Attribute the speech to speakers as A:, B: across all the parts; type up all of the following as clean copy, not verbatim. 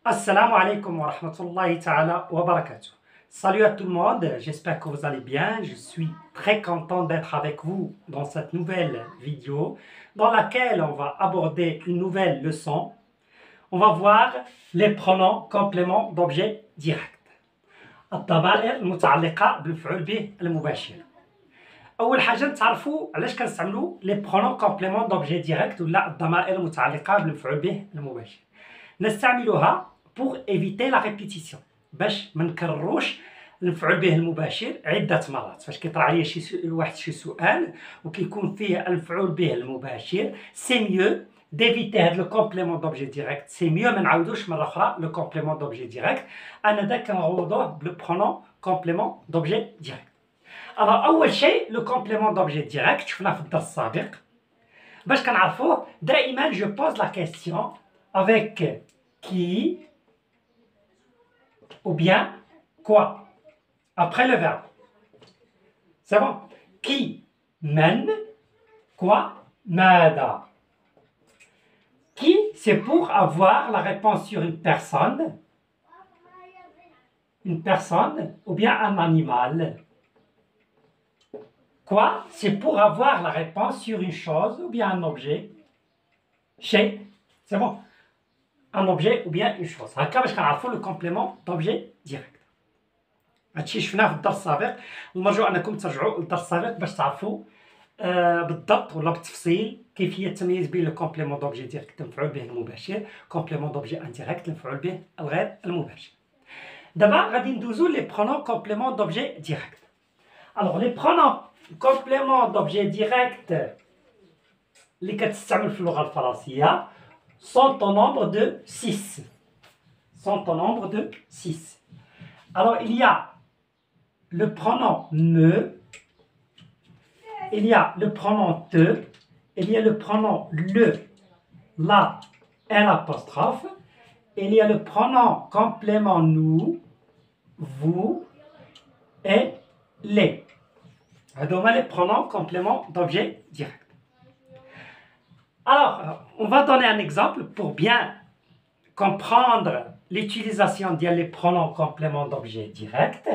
A: Assalamu alaikum wa rahmatullahi ta'ala wa barakatuh. Salut à tout le monde, j'espère que vous allez bien. Je suis très content d'être avec vous dans cette nouvelle vidéo dans laquelle on va aborder une nouvelle leçon. On va voir les pronoms compléments d'objet direct. الضمائر المتعلقة بالمفعول به المباشر. أول حاجة نتعرفوا علاش كنستعملوا les pronoms compléments d'objet direct ولا الضمائر المتعلقة بالمفعول به المباشر. نستعملها pour éviter la répétition باش ما نكرروش المفعول به المباشر عده مرات. فاش كيطرح عليا شي سؤال وكيكون فيه المفعول به المباشر سي ميو d'éviter هذا لو كومبليمون دوبجي ديريكت. سي ميو ما نعاودوش مره اخرى لو كومبليمون دوبجي ديريكت. انا داك كنعوضوه بلو برونون كومبليمون دوبجي ديريكت. اول شيء لو كومبليمون دوبجي ديريكت شفناه في الدرس السابق. باش كنعرفوه دائما جو بوز لا كيسيون avec qui ou bien quoi après le verbe. C'est bon. Qui, men, quoi, mada. Qui, c'est pour avoir la réponse sur une personne ou bien un animal. Quoi, c'est pour avoir la réponse sur une chose ou bien un objet. Chez, c'est bon. Un objet ou bien une chose. هكا باش كنعرفوا لو كومبليمون دوبجي ديريكت. هادشي شفناه في الدرس السابق، المرجو انكم ترجعوا للدرس السابق باش تعرفوا بالضبط ولا بالتفصيل كيفيه التمييز بين لو كومبليمون دوبجي ديريكت المفعول به المباشر، كومبليمون دوبجي انديريكت المفعول به الغير المباشر. دابا غادي ندوزو لي برونون كومبليمون دوبجي ديريكت. الوغ لي برونون كومبليمون دوبجي ديريكت اللي كتستعمل في اللغه الفرنسيه sont au nombre de 6. Alors, il y a le pronom me, il y a le pronom te, il y a le pronom le, la et l'apostrophe, il y a le pronom complément nous, vous et les. Donc, les pronoms compléments d'objet direct. Alors, on va donner un exemple pour bien comprendre l'utilisation des pronoms compléments d'objet direct.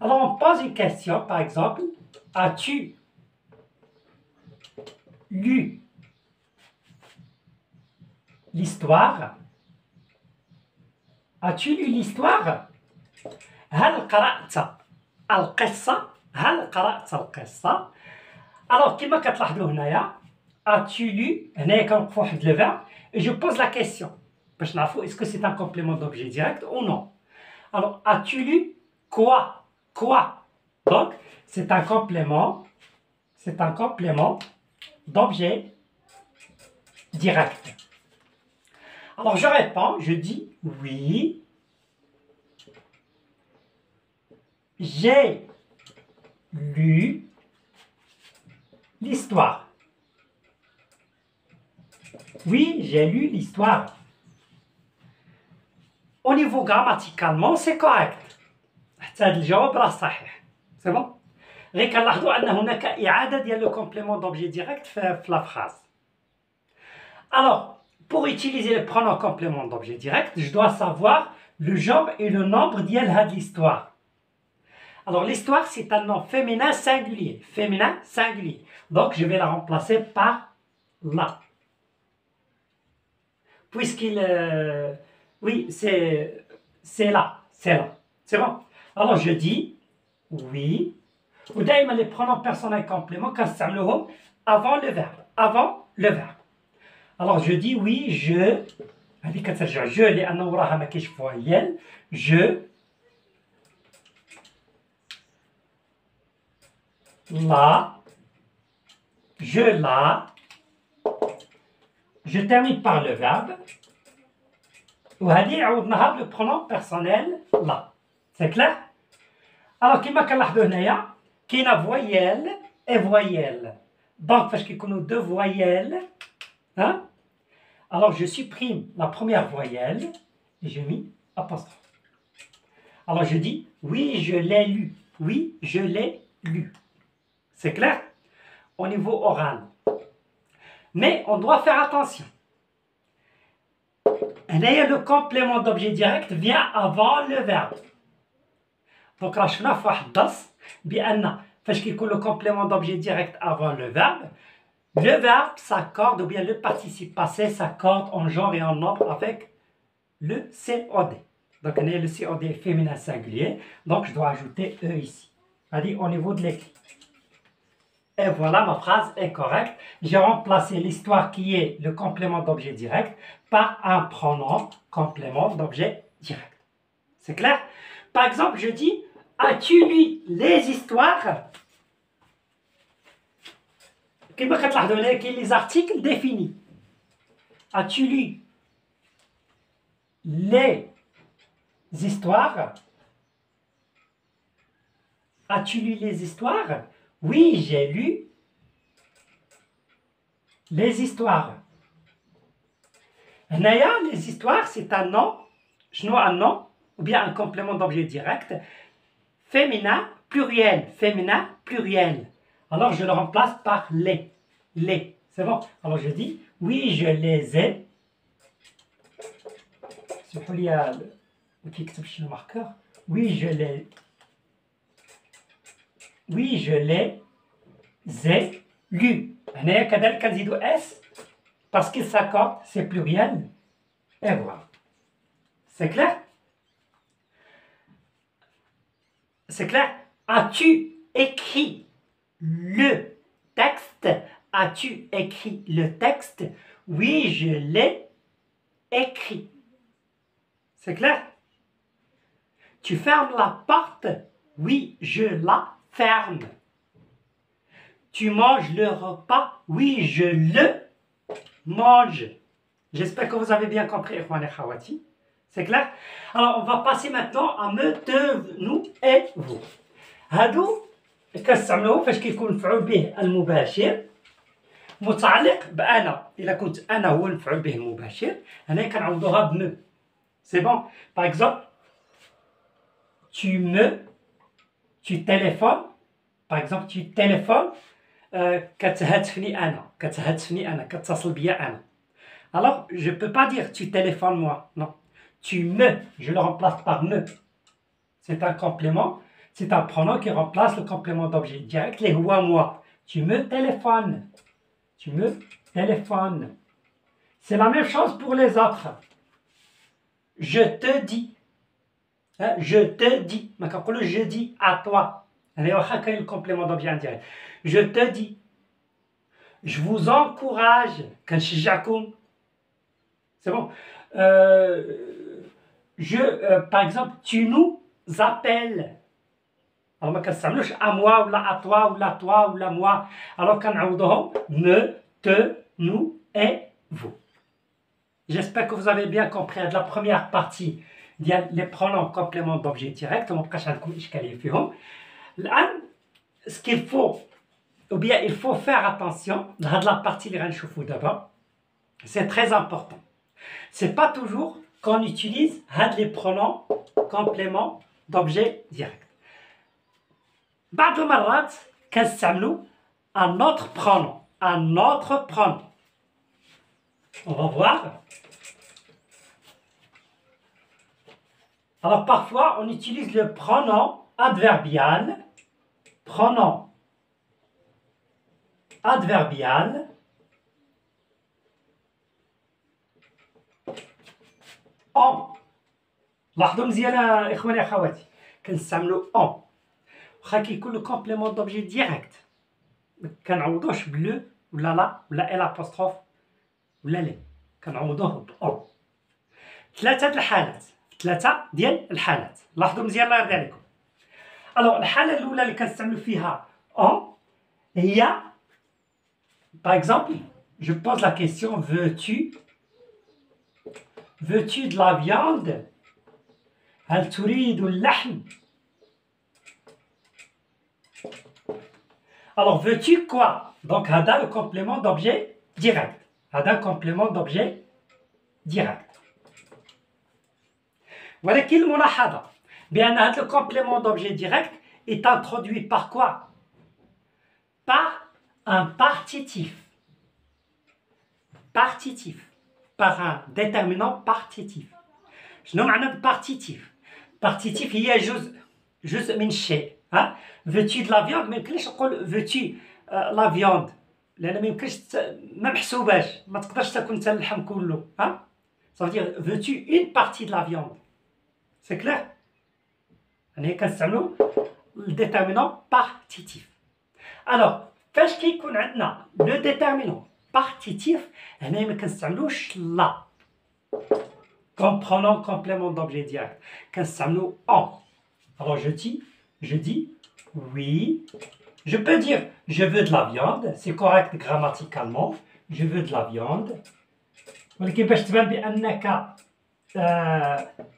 A: Alors, on pose une question, par exemple, as-tu lu l'histoire? As-tu lu l'histoire? هل قرأت القصة؟ هل قرأت القصة؟ Alors, كما كتلاحظوا هنايا as-tu lu هنايا كنوقفوا واحد لو فيرب et je pose la question باش نعرفوا est-ce que c'est un complément d'objet direct ou non. Alors as-tu lu quoi? Donc c'est un complément d'objet direct. Alors je réponds, je dis oui, j'ai lu l'histoire. Oui, j'ai lu l'histoire. Au niveau grammaticalement, c'est correct. هذا الجواب راه صحيح. C'est bon. غير كنلاحظوا أن هناك إعادة ديال le complément d'objet direct في la phrase. Alors, pour utiliser le pronom complément d'objet direct, je dois savoir le genre et le nombre ديال هاد l'histoire. Alors, l'histoire, c'est un nom féminin singulier. Donc, je vais la remplacer par la. Puisqu'il... oui, c'est là. C'est bon. Alors, je dis oui. Ou d'ailleurs, les pronoms personnels compléments, quand ça le avant le verbe. Alors, je dis oui, je... je, لأنه وراها ما كاينش فويل. Je... Je termine par le verbe. وهذه عوضناها بلو برونون بيرسونيل لا. سي كلير. الوغ كيما كنلاحظوا هنايا كاينه فويال اي فويال. دونك فاش كيكونوا دو فويال alors je supprime la première voyelle et je mets apostrophe. Alors je dis oui, je l'ai lu. Oui, je l'ai lu. C'est clair? Au niveau oral. Mais on doit faire attention. le complément d'objet direct vient avant le verbe. Donc là, je vais le complément d'objet direct avant le verbe s'accorde, ou bien le participe passé s'accorde en genre et en nombre avec le COD. Donc le COD est féminin singulier, donc je dois ajouter E ici. C'est-à-dire au niveau de l'écrit. Et voilà, ma phrase est correcte. J'ai remplacé l'histoire qui est le complément d'objet direct par un pronom complément d'objet direct. C'est clair? Par exemple, je dis, as-tu lu les histoires? Comme vous pouvez les articles définis. As-tu lu les histoires? As-tu lu les histoires? Oui, j'ai lu les histoires. Les histoires, c'est un nom, un nom, ou bien un complément d'objet direct, féminin, pluriel. Alors, je le remplace par les. Les. C'est bon? Alors, je dis, oui, je les ai. Le marqueur. Oui, je les ai lus. S parce qu'il s'accorde, c'est pluriel. Et voilà. C'est clair? C'est clair? As-tu écrit le texte? As-tu écrit le texte? Oui, je l'ai écrit. C'est clair? Tu fermes la porte? Oui, je la ferme. Tu manges le repas? Oui, je le mange. J'espère que vous avez bien compris, Ikhwan et Khawati. C'est clair? Alors, on va passer maintenant à me, te, nous et vous. هادو كنستعملوه فاش كيكون مفعول به المباشر متعلق بأنا. إلا كنت أنا هو المفعول به المباشر هنا كنعوضوها بمو. C'est bon? Par exemple, tu téléphones. Par exemple, tu téléphones. كتهاتفني أنا. كتصل بيا أنا. Alors, je ne peux pas dire tu téléphones moi. Non. Je le remplace par me. C'est un complément. C'est un pronom qui remplace le complément d'objet direct, les moi. Tu me téléphones. Tu me téléphones. C'est la même chose pour les autres. Je te dis. Hein, je te dis. Je dis à toi. Le complément d'objet indirect. Je te dis. Je vous encourage. C'est bon. Par exemple, tu nous appelles. Alors, ما كنستعملوش à moi ou à toi ou à toi ou à moi. Alors, كنعوضوهم me, te, nous et vous. J'espère que vous avez bien compris la première partie les pronoms compléments d'objet direct. ما بقاش عندكم إشكالية فيهم. الآن ce qu'il faut ou bien il faut faire attention à la partie اللي غنشوفوا دابا. C'est très important. C'est pas toujours qu'on utilise les pronoms compléments d'objet direct. بعض المرات كنستعملوا un autre pronom. On va voir. Alors parfois on utilise le pronom adverbial. en. لاحظوا مزيان اخواني اخواتي كنستعملوا en. واخا كيكون لو كومبليمون دوبجي ديريكت كنعوضوش بلو ولا لا ولا ال ابوستروف ولا لي كنعوضوه بأون. ثلاثة ديال الحالات. لاحظوا مزيان الله يرضي عليكم. الوغ الحالة الأولى اللي كنستعملوا فيها أون هي par exemple je pose la question veux-tu de la viande؟ هل تريد اللحم؟ Alors, veux-tu quoi? Donc, هذا le complément d'objet direct. ولكن الملاحظة بأن هذا le complément d'objet direct est introduit par quoi? Par un partitif. par un déterminant partitif. شنو معنى partitif? Partitif هي جزء من الشيء. ها veux-tu de la viande؟ ما يمكنليش نقول veux-tu la viande لأن ما يمكنش ما محسوباش ما تقدرش تاكل نتا اللحم كله. ها ça veut dire veux-tu une partie de la viande? C'est clair؟ يعني كنستعملوا le déterminant partitif. Alors فاش كيكون عندنا le déterminant partitif هنا ما كنستعملوش لا comme pronom complément d'objet direct. كنستعملو en. Alors je dis oui. Je peux dire je veux de la viande, c'est correct grammaticalement. Je veux de la viande. ولكن باش تبان بانك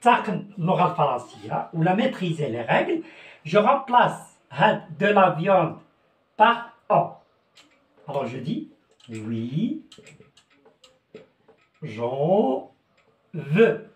A: تاقن اللغه الفرنسيه ولا maîtriser les règles, je remplace de la viande par en. Alors je dis oui, j'en veux.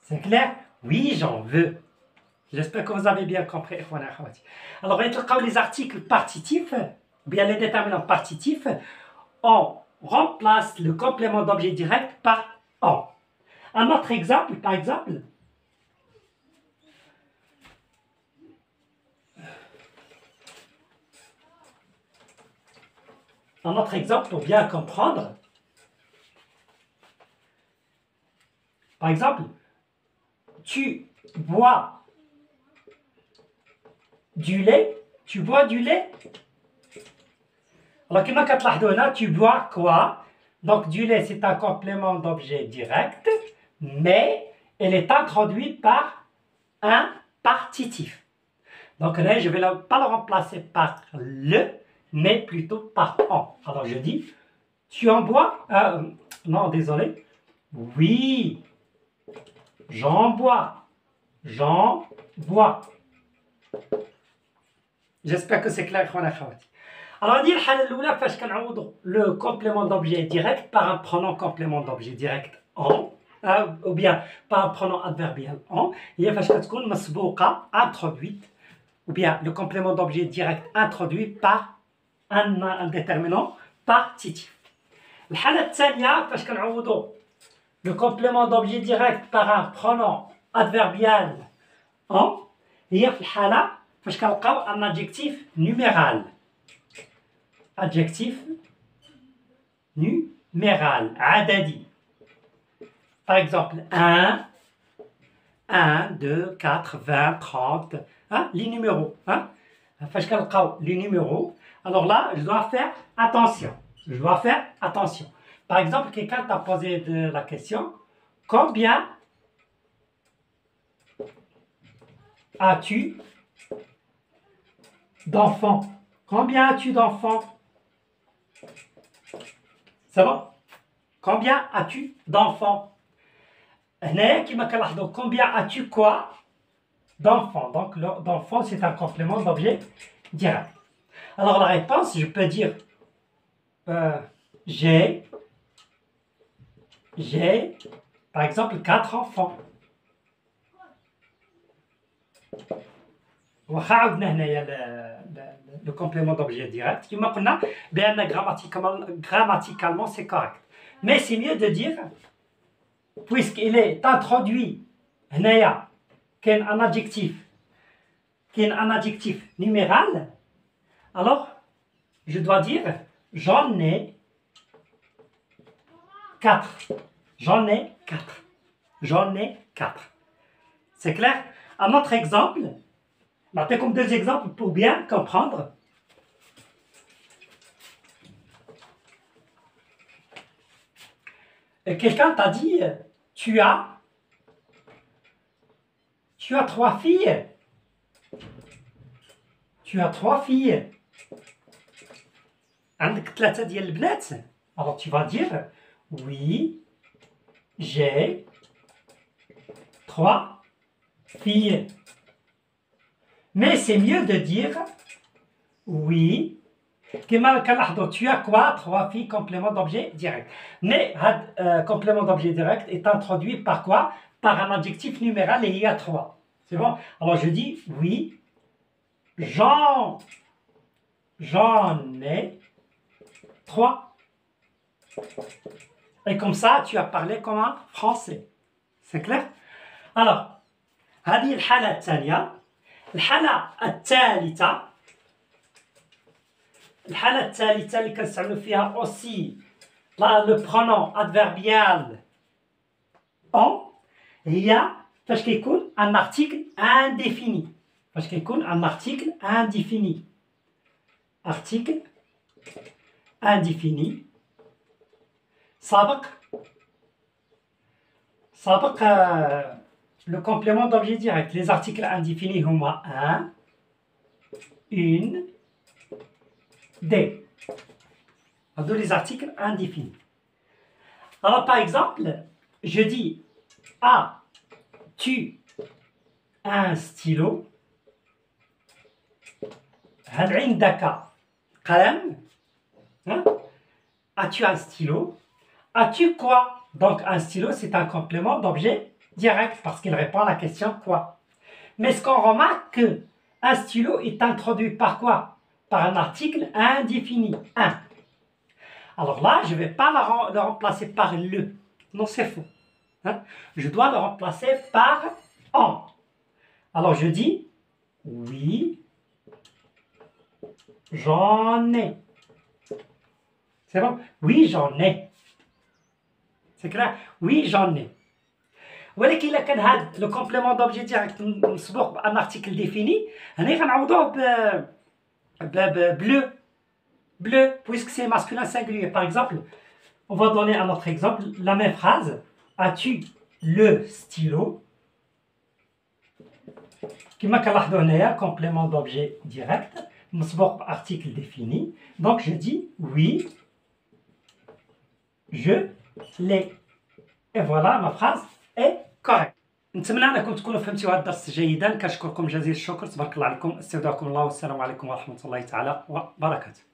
A: C'est clair? Oui, j'en veux. J'espère que vous avez bien compris. Alors, les articles partitifs, bien les déterminants partitifs, on remplace le complément d'objet direct par en. Un autre exemple, par exemple, pour bien comprendre. Par exemple, tu bois du lait. Tu bois du lait. Alors, كما كتلاحظوا هنا, tu bois quoi? Donc, du lait, c'est un complément d'objet direct, mais elle est introduite par un partitif. Donc là, je ne vais pas le remplacer par le, mais plutôt par en. Alors, je dis, tu en bois? Non, désolé. Oui. J'en bois. J'en bois. J'espère que c'est clair. Alors, on dit le complément d'objet direct par un pronom complément d'objet direct en, ou bien par un pronom adverbial en, هي فاش كتكون مسبوقة introduite, ou bien le complément d'objet direct introduit par un déterminant partitif. الحالة الثانية فاش كنعوضوا le complément d'objet direct par un pronom adverbial en, هي في الحالة فاش كنلقاو un adjectif numéral. Adjectif numéral, عددي. Par exemple, 1, 2, 4, 20, 30, hein, les numéros. Hein? Les numéros. Alors là, je dois faire attention. Par exemple, quelqu'un t'a posé la question, combien as-tu d'enfants? Combien as-tu d'enfants? C'est bon? Combien as-tu d'enfants? Combien as-tu quoi? D'enfants. Donc, d'enfants, c'est un complément d'objet direct. Alors, la réponse, je peux dire j'ai, par exemple, 4 enfants. Le complément d'objet direct, bien grammaticalement c'est correct. Mais c'est mieux de dire, puisqu'il est introduit, qu'un adjectif numéral, alors je dois dire j'en ai 4. J'en ai 4. J'en ai 4. C'est clair? Un autre exemple, comme 2 exemples pour bien comprendre. Quelqu'un t'a dit, tu as 3 filles. Tu as 3 filles. عندك 3 ديال البنات. Alors tu vas dire, oui, j'ai 3 filles. Mais c'est mieux de dire oui. Tu as quoi? 3 filles, complément d'objet direct. Mais complément d'objet direct est introduit par quoi? Par un adjectif numéral et il y a 3. C'est bon? Alors je dis oui. J'en ai 3. Et comme ça, tu as parlé comme un français. C'est clair? Alors, هذه الحالة الثانية. الحالة الثالثة اللي كنستعملوا فيها aussi le pronom adverbial en هي فاش كيكون un article indéfini. فاش كيكون un article indéfini. Article indéfini. سابق le complément d'objet direct. Les articles indéfinis هما un, une, des. Donc les articles indéfinis. Alors par exemple, je dis as-tu un stylo? هل عندك قلم؟ As-tu un stylo? As-tu quoi? Donc un stylo c'est un complément d'objet direct parce qu'il répond à la question quoi. Mais ce qu'on remarque que un stylo est introduit par quoi? Par un article indéfini, un. Alors là, je ne vais pas le remplacer par le. Non, c'est faux. Je dois le remplacer par en. Alors je dis oui, j'en ai. C'est bon? Oui, j'en ai. C'est clair? Oui, j'en ai. ولكن إلا كان هذا لو كومبليمون دوبجي ديريكت مسبوق بان ارتيكل ديفيني هنا غنعوضوه bleu, bleu, puisque c'est masculin singulier. Par exemple, on va donner un autre exemple, la même phrase. As-tu le stylo? كما كنلاحظوا هنايا complément d'objet direct مسبوق بارتيكل défini. Donc je dis oui, je l'ai. Et voilà, ma phrase est correcte. نتمنى انكم تكونوا فهمتوا هذا الدرس جيدا. كنشكركم جزيل الشكر. تبارك الله عليكم. استودعكم الله والسلام عليكم ورحمه الله تعالى وبركاته.